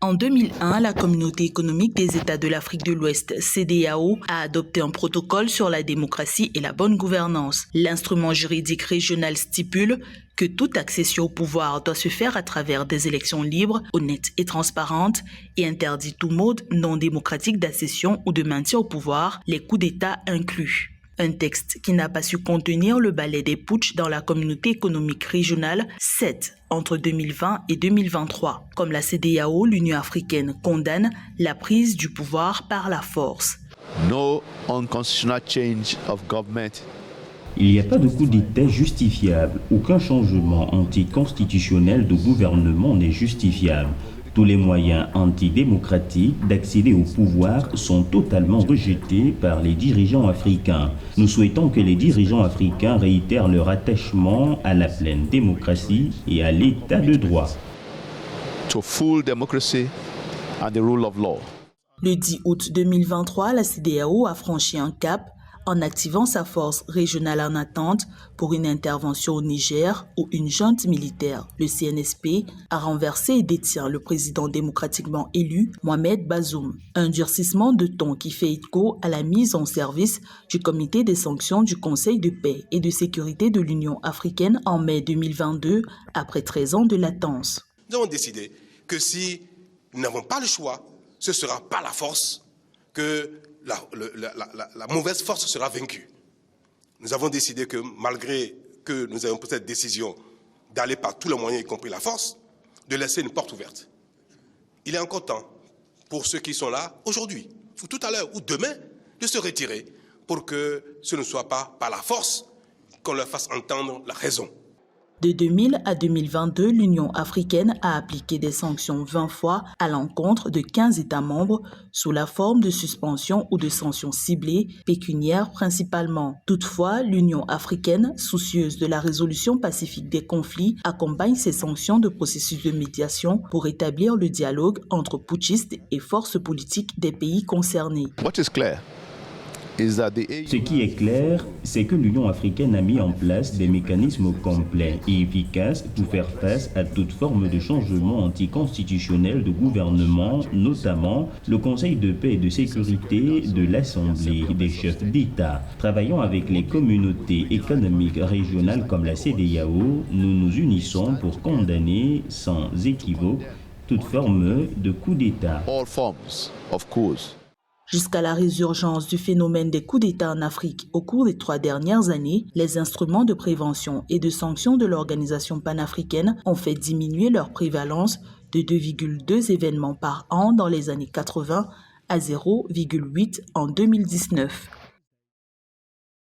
En 2001, la Communauté économique des États de l'Afrique de l'Ouest, CEDEAO, a adopté un protocole sur la démocratie et la bonne gouvernance. L'instrument juridique régional stipule que toute accession au pouvoir doit se faire à travers des élections libres, honnêtes et transparentes et interdit tout mode non démocratique d'accession ou de maintien au pouvoir, les coups d'État inclus. Un texte qui n'a pas su contenir le balai des putschs dans la communauté économique régionale 7 entre 2020 et 2023. Comme la CEDEAO, l'Union africaine condamne la prise du pouvoir par la force. No unconstitutional change of government. Il n'y a pas de coup d'État justifiable. Aucun changement anticonstitutionnel de gouvernement n'est justifiable. Tous les moyens antidémocratiques d'accéder au pouvoir sont totalement rejetés par les dirigeants africains. Nous souhaitons que les dirigeants africains réitèrent leur attachement à la pleine démocratie et à l'état de droit. To full democracy and the rule of law. Le 10 août 2023, la CEDEAO a franchi un cap en activant sa force régionale en attente pour une intervention au Niger où une junte militaire, le CNSP, a renversé et détient le président démocratiquement élu, Mohamed Bazoum. Un durcissement de ton qui fait écho à la mise en service du comité des sanctions du Conseil de paix et de sécurité de l'Union africaine en mai 2022, après 13 ans de latence. Nous avons décidé que si nous n'avons pas le choix, ce sera par la force que la mauvaise force sera vaincue. Nous avons décidé que malgré que nous avons pris cette décision d'aller par tous les moyens, y compris la force, de laisser une porte ouverte. Il est encore temps pour ceux qui sont là aujourd'hui, ou tout à l'heure, ou demain, de se retirer pour que ce ne soit pas par la force qu'on leur fasse entendre la raison. De 2000 à 2022, l'Union africaine a appliqué des sanctions 20 fois à l'encontre de 15 États membres sous la forme de suspensions ou de sanctions ciblées, pécuniaires principalement. Toutefois, l'Union africaine, soucieuse de la résolution pacifique des conflits, accompagne ces sanctions de processus de médiation pour établir le dialogue entre putschistes et forces politiques des pays concernés. What is clear? Ce qui est clair, c'est que l'Union africaine a mis en place des mécanismes complets et efficaces pour faire face à toute forme de changement anticonstitutionnel de gouvernement, notamment le Conseil de paix et de sécurité de l'Assemblée des chefs d'État. Travaillant avec les communautés économiques régionales comme la CEDEAO, nous nous unissons pour condamner sans équivoque toute forme de coup d'État. All forms of coups. Jusqu'à la résurgence du phénomène des coups d'État en Afrique au cours des 3 dernières années, les instruments de prévention et de sanction de l'organisation panafricaine ont fait diminuer leur prévalence de 2,2 événements par an dans les années 80 à 0,8 en 2019.